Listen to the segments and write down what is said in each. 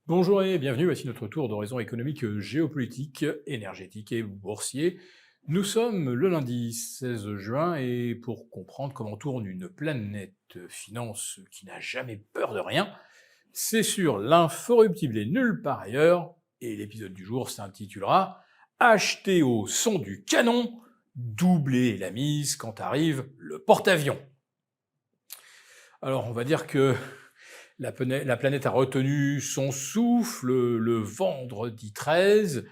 Bonjour et bienvenue, voici notre tour d'horizon économique, géopolitique, énergétique et boursier. Nous sommes le lundi 16 juin et pour comprendre comment tourne une planète finance qui n'a jamais peur de rien, c'est sur l'inforruptible et nulle part ailleurs, et l'épisode du jour s'intitulera Acheter au son du canon, doubler la mise quand arrive le porte-avions. Alors on va dire que la planète a retenu son souffle le vendredi 13,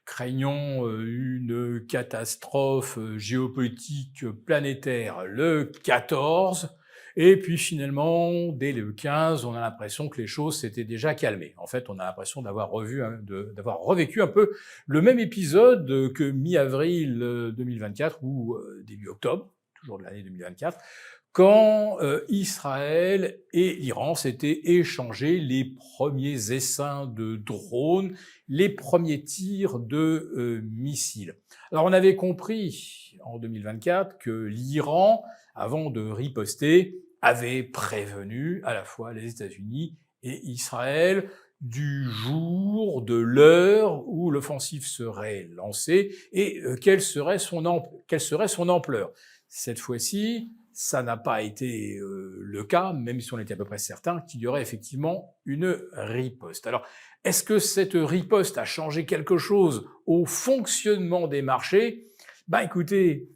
craignant une catastrophe géopolitique planétaire le 14, et puis finalement, dès le 15, on a l'impression que les choses s'étaient déjà calmées. En fait, on a l'impression d'avoir d'avoir revécu un peu le même épisode que mi-avril 2024 ou début octobre, toujours de l'année 2024, quand Israël et l'Iran s'étaient échangés les premiers essaims de drones, les premiers tirs de missiles. Alors on avait compris en 2024 que l'Iran, avant de riposter, avait prévenu à la fois les États-Unis et Israël du jour, de l'heure où l'offensive serait lancée et quelle serait son ampleur. Cette fois-ci, ça n'a pas été le cas, même si on était à peu près certain qu'il y aurait effectivement une riposte. Alors, est-ce que cette riposte a changé quelque chose au fonctionnement des marchés? Écoutez,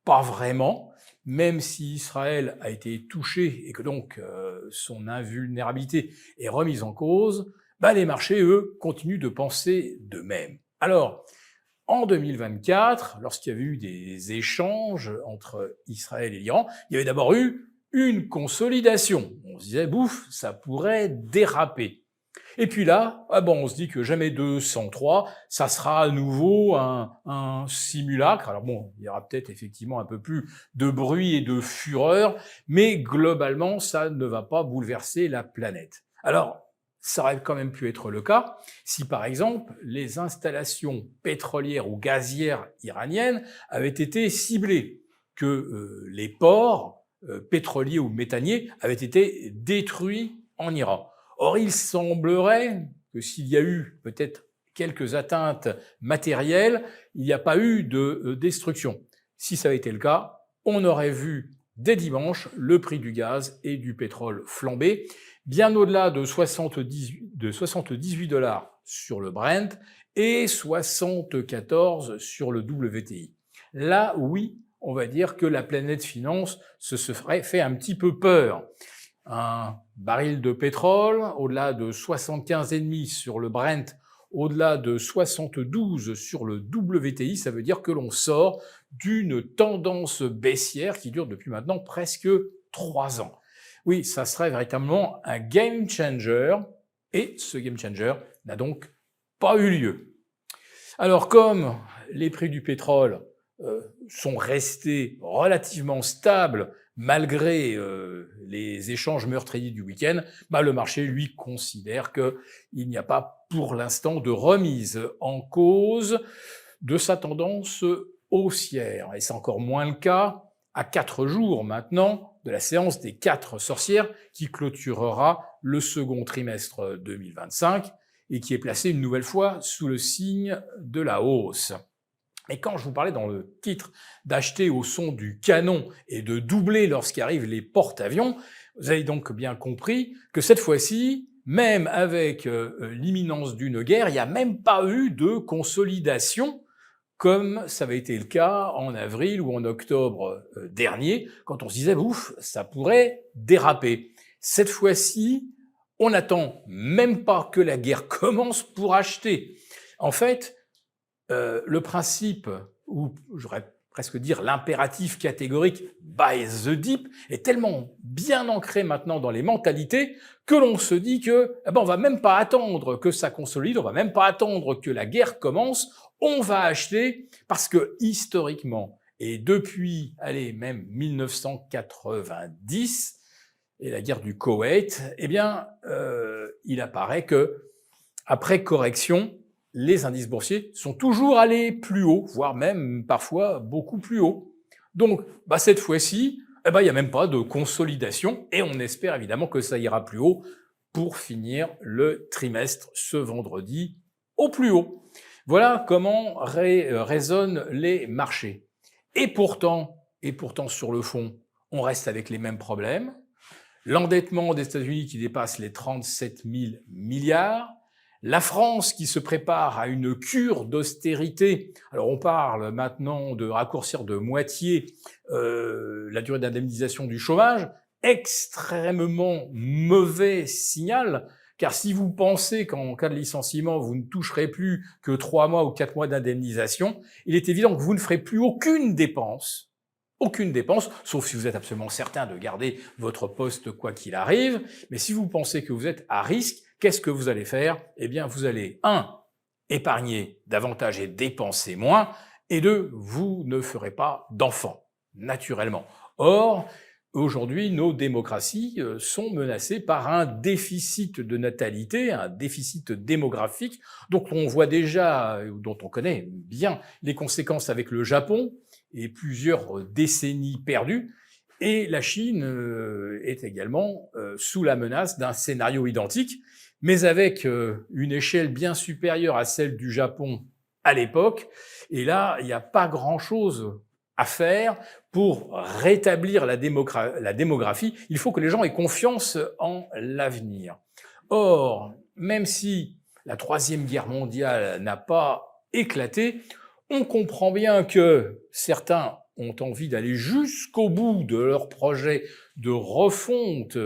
pas vraiment, même si Israël a été touché et que donc son invulnérabilité est remise en cause, les marchés, eux, continuent de penser de même. Alors, en 2024, lorsqu'il y avait eu des échanges entre Israël et l'Iran, il y avait d'abord eu une consolidation. On se disait, bouf, ça pourrait déraper. Et puis là, on se dit que jamais 203, ça sera à nouveau un simulacre. Alors bon, il y aura peut-être effectivement un peu plus de bruit et de fureur, mais globalement, ça ne va pas bouleverser la planète. Alors, ça aurait quand même pu être le cas si, par exemple, les installations pétrolières ou gazières iraniennes avaient été ciblées, que les ports pétroliers ou méthaniers avaient été détruits en Iran. Or, il semblerait que s'il y a eu peut-être quelques atteintes matérielles, il n'y a pas eu de destruction. Si ça avait été le cas, on aurait vu dès dimanche le prix du gaz et du pétrole flamber, bien au-delà de 78 dollars sur le Brent et 74 sur le WTI. Là, oui, on va dire que la planète finance se serait fait un petit peu peur. Un baril de pétrole, au-delà de 75,5 sur le Brent, au-delà de 72 sur le WTI, ça veut dire que l'on sort d'une tendance baissière qui dure depuis maintenant presque 3 ans. Oui, ça serait véritablement un game changer, et ce game changer n'a donc pas eu lieu. Alors comme les prix du pétrole sont restés relativement stables malgré les échanges meurtriers du week-end, le marché, lui, considère qu'il n'y a pas pour l'instant de remise en cause de sa tendance haussière. Et c'est encore moins le cas à 4 jours maintenant de la séance des 4 sorcières qui clôturera le second trimestre 2025 et qui est placée une nouvelle fois sous le signe de la hausse. Et quand je vous parlais dans le titre d'acheter au son du canon et de doubler lorsqu'arrivent les porte-avions, vous avez donc bien compris que cette fois-ci, même avec l'imminence d'une guerre, il n'y a même pas eu de consolidation comme ça avait été le cas en avril ou en octobre dernier, quand on se disait, ouf, ça pourrait déraper. Cette fois-ci, on n'attend même pas que la guerre commence pour acheter. En fait, le principe, ou j'aurais presque dire l'impératif catégorique buy the dip, est tellement bien ancré maintenant dans les mentalités que l'on se dit que on va même pas attendre que ça consolide, on va même pas attendre que la guerre commence, on va acheter parce que historiquement et depuis, même 1990 et la guerre du Koweït, il apparaît que après correction, les indices boursiers sont toujours allés plus haut, voire même parfois beaucoup plus haut. Donc, cette fois-ci, il n'y a même pas de consolidation et on espère évidemment que ça ira plus haut pour finir le trimestre ce vendredi au plus haut. Voilà comment résonnent les marchés. Et pourtant sur le fond, on reste avec les mêmes problèmes. L'endettement des États-Unis qui dépasse les 37 000 milliards, la France qui se prépare à une cure d'austérité. Alors on parle maintenant de raccourcir de moitié la durée d'indemnisation du chômage, extrêmement mauvais signal, car si vous pensez qu'en cas de licenciement, vous ne toucherez plus que 3 mois ou 4 mois d'indemnisation, il est évident que vous ne ferez plus aucune dépense, sauf si vous êtes absolument certain de garder votre poste quoi qu'il arrive. Mais si vous pensez que vous êtes à risque, qu'est-ce que vous allez faire? Eh bien, vous allez, 1, épargner davantage et dépenser moins, et 2, vous ne ferez pas d'enfants, naturellement. Or, aujourd'hui, nos démocraties sont menacées par un déficit de natalité, un déficit démographique, dont on voit déjà, dont on connaît bien les conséquences avec le Japon, et plusieurs décennies perdues, et la Chine est également sous la menace d'un scénario identique, mais avec une échelle bien supérieure à celle du Japon à l'époque, et là, il n'y a pas grand-chose à faire pour rétablir la démographie. Il faut que les gens aient confiance en l'avenir. Or, même si la Troisième Guerre mondiale n'a pas éclaté, on comprend bien que certains ont envie d'aller jusqu'au bout de leur projet de refonte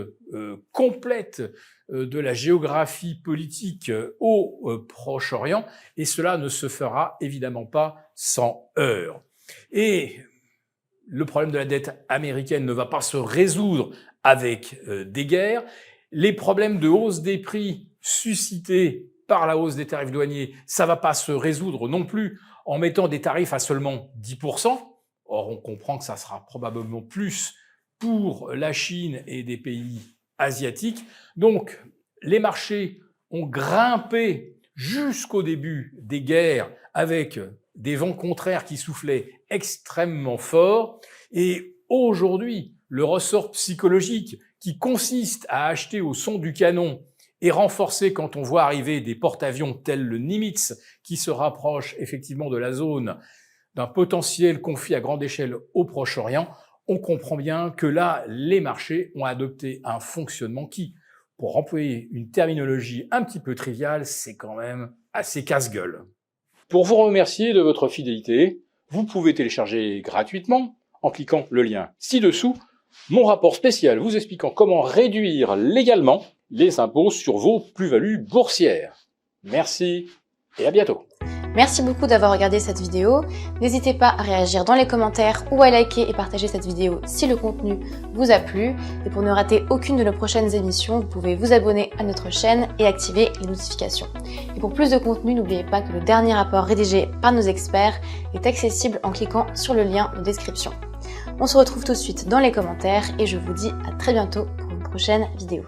complète de la géographie politique au Proche-Orient, et cela ne se fera évidemment pas sans heurts. Et le problème de la dette américaine ne va pas se résoudre avec des guerres. Les problèmes de hausse des prix suscités par la hausse des tarifs douaniers, ça ne va pas se résoudre non plus en mettant des tarifs à seulement 10%. Or, on comprend que ça sera probablement plus pour la Chine et des pays asiatiques. Donc, les marchés ont grimpé jusqu'au début des guerres avec des vents contraires qui soufflaient extrêmement fort. Et aujourd'hui, le ressort psychologique qui consiste à acheter au son du canon est renforcé quand on voit arriver des porte-avions tels le Nimitz qui se rapprochent effectivement de la zone d'un potentiel conflit à grande échelle au Proche-Orient. On comprend bien que là, les marchés ont adopté un fonctionnement qui, pour employer une terminologie un petit peu triviale, c'est quand même assez casse-gueule. Pour vous remercier de votre fidélité, vous pouvez télécharger gratuitement, en cliquant le lien ci-dessous, mon rapport spécial vous expliquant comment réduire légalement les impôts sur vos plus-values boursières. Merci et à bientôt. Merci beaucoup d'avoir regardé cette vidéo. N'hésitez pas à réagir dans les commentaires ou à liker et partager cette vidéo si le contenu vous a plu. Et pour ne rater aucune de nos prochaines émissions, vous pouvez vous abonner à notre chaîne et activer les notifications. Et pour plus de contenu, n'oubliez pas que le dernier rapport rédigé par nos experts est accessible en cliquant sur le lien de description. On se retrouve tout de suite dans les commentaires et je vous dis à très bientôt pour une prochaine vidéo.